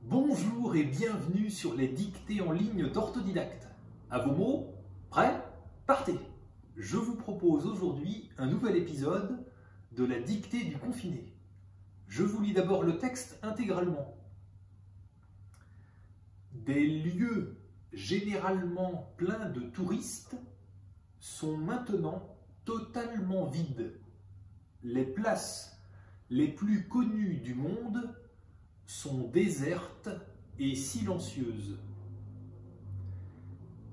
Bonjour et bienvenue sur les dictées en ligne d'Orthodidacte. À vos mots, prêts, partez! Je vous propose aujourd'hui un nouvel épisode de la dictée du confiné. Je vous lis d'abord le texte intégralement. Des lieux généralement pleins de touristes sont maintenant totalement vides. Les places les plus connues du monde sont désertes et silencieuses.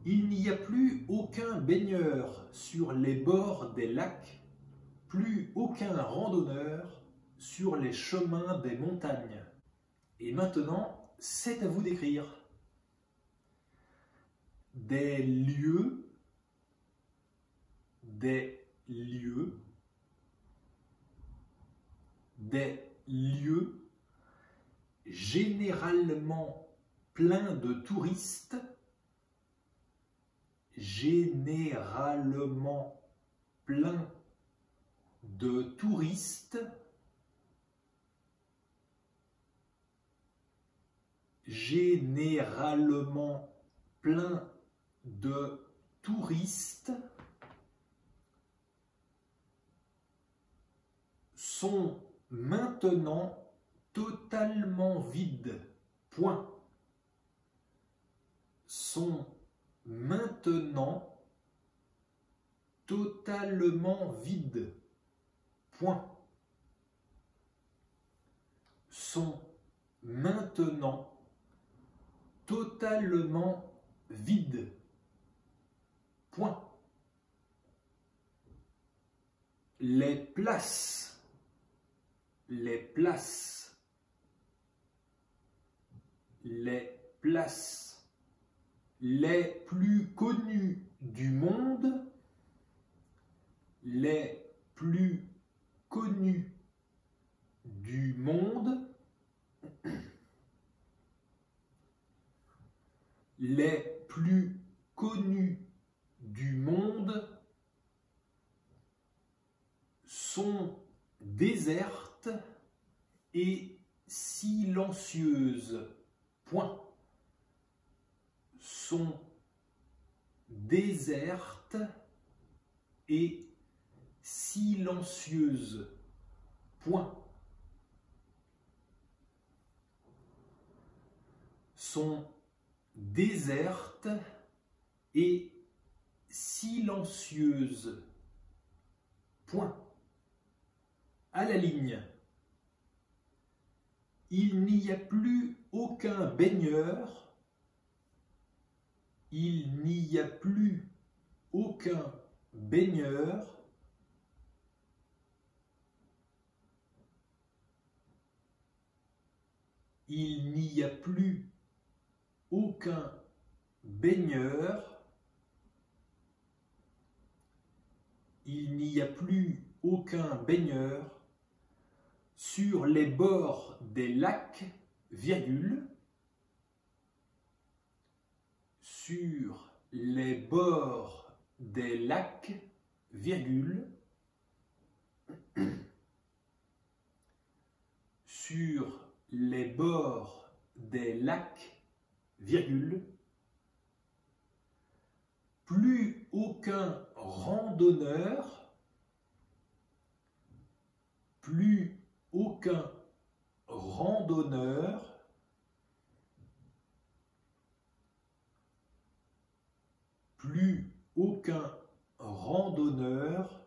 Il n'y a plus aucun baigneur sur les bords des lacs, plus aucun randonneur sur les chemins des montagnes. Et maintenant, c'est à vous d'écrire. Des lieux généralement pleins de touristes, généralement pleins de touristes, généralement pleins de touristes, sont maintenant totalement vides. Point. Sont maintenant totalement vides. Point. Sont maintenant totalement vides. Point. Les places les plus connues du monde, les plus connues du monde, les plus connues du monde sont désertes et silencieuses. Point. Sont désertes et silencieuses. Point. Sont désertes et silencieuses. Point. À la ligne. Il n'y a plus aucun baigneur. Il n'y a plus aucun baigneur. Il n'y a plus aucun baigneur. Il n'y a plus aucun baigneur sur les bords des lacs, virgule, sur les bords des lacs, virgule, sur les bords des lacs, virgule, plus aucun randonneur, plus aucun randonneur, plus aucun randonneur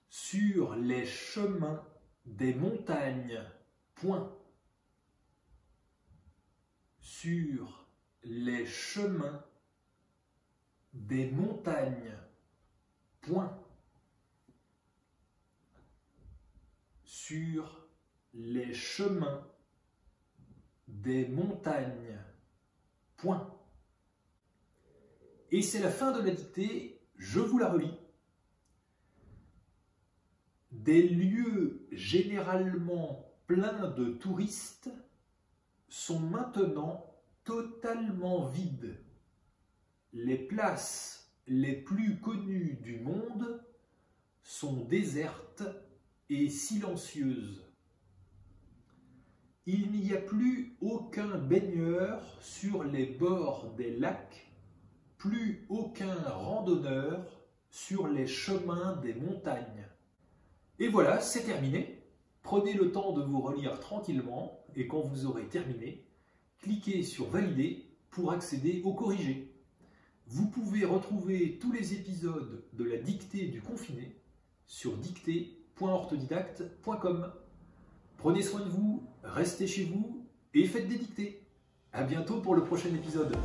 sur les chemins des montagnes. Point. Sur les chemins des montagnes. Point. Sur les chemins des montagnes. Point. Et c'est la fin de la dictée, je vous la relis. Des lieux généralement pleins de touristes sont maintenant totalement vides. Les places les plus connues du monde sont désertes et silencieuses. Il n'y a plus aucun baigneur sur les bords des lacs, plus aucun randonneur sur les chemins des montagnes. Et voilà, c'est terminé. Prenez le temps de vous relire tranquillement et quand vous aurez terminé, cliquez sur Valider pour accéder au corrigé. Vous pouvez retrouver tous les épisodes de la dictée du confiné sur dictée.orthodidacte.com. Prenez soin de vous, restez chez vous et faites des dictées. À bientôt pour le prochain épisode.